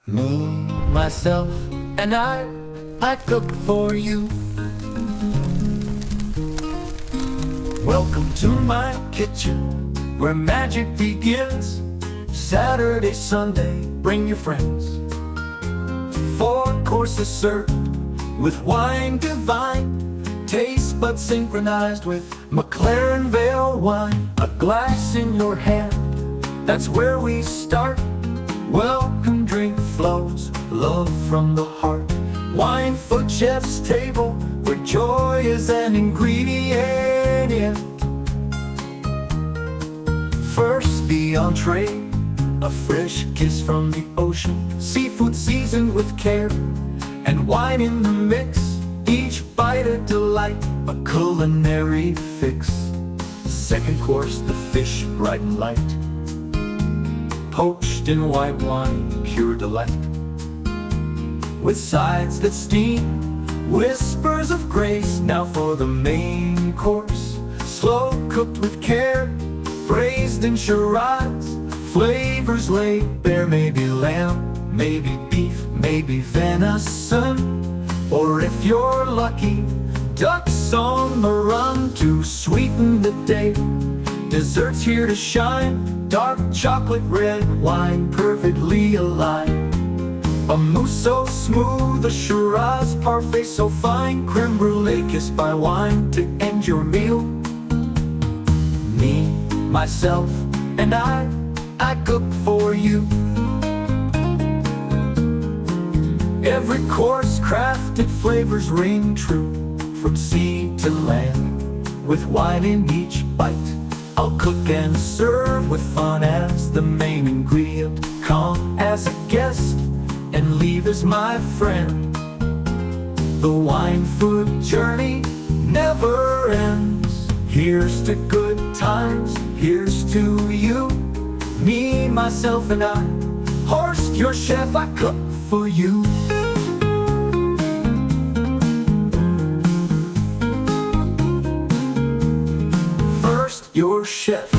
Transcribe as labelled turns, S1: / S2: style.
S1: Me, myself, and I cook for you. Welcome to my kitchen, where magic begins. Saturday, Sunday, bring your friends. 4 courses served with wine divine. Taste buds synchronized with McLaren Vale wine. A glass in your hand, that's where we start. Welcome drink flows, love from the heart. WineFood chef's table, where joy is an ingredient. First the entree, a fresh kiss from the ocean. Seafood seasoned with care, and wine in the mix. Each bite a delight, a culinary fix. Second course, the fish bright and light, poached in white wine, pure delight. With sides that steam, whispers of grace. Now for the main course, slow cooked with care, braised in Shiraz. Flavors laid bare, maybe lamb, maybe beef, maybe venison, or if you're lucky, ducks on the run to sweeten the day. Desserts here to shine, dark chocolate red wine perfectly aligned. A mousse so smooth, a Shiraz parfait so fine. Creme brulee kissed by wine to end your meal. Me, myself, and I cook for you. Every course crafted, flavors ring true, from sea to land, with wine in each bite. I'll cook and serve with fun as the main ingredient. Come as a guest and leave as my friend. The WineFood journey never ends. Here's to good times, here's to you. Me, myself, and I, Horst, your chef, I cook for you. First, your chef.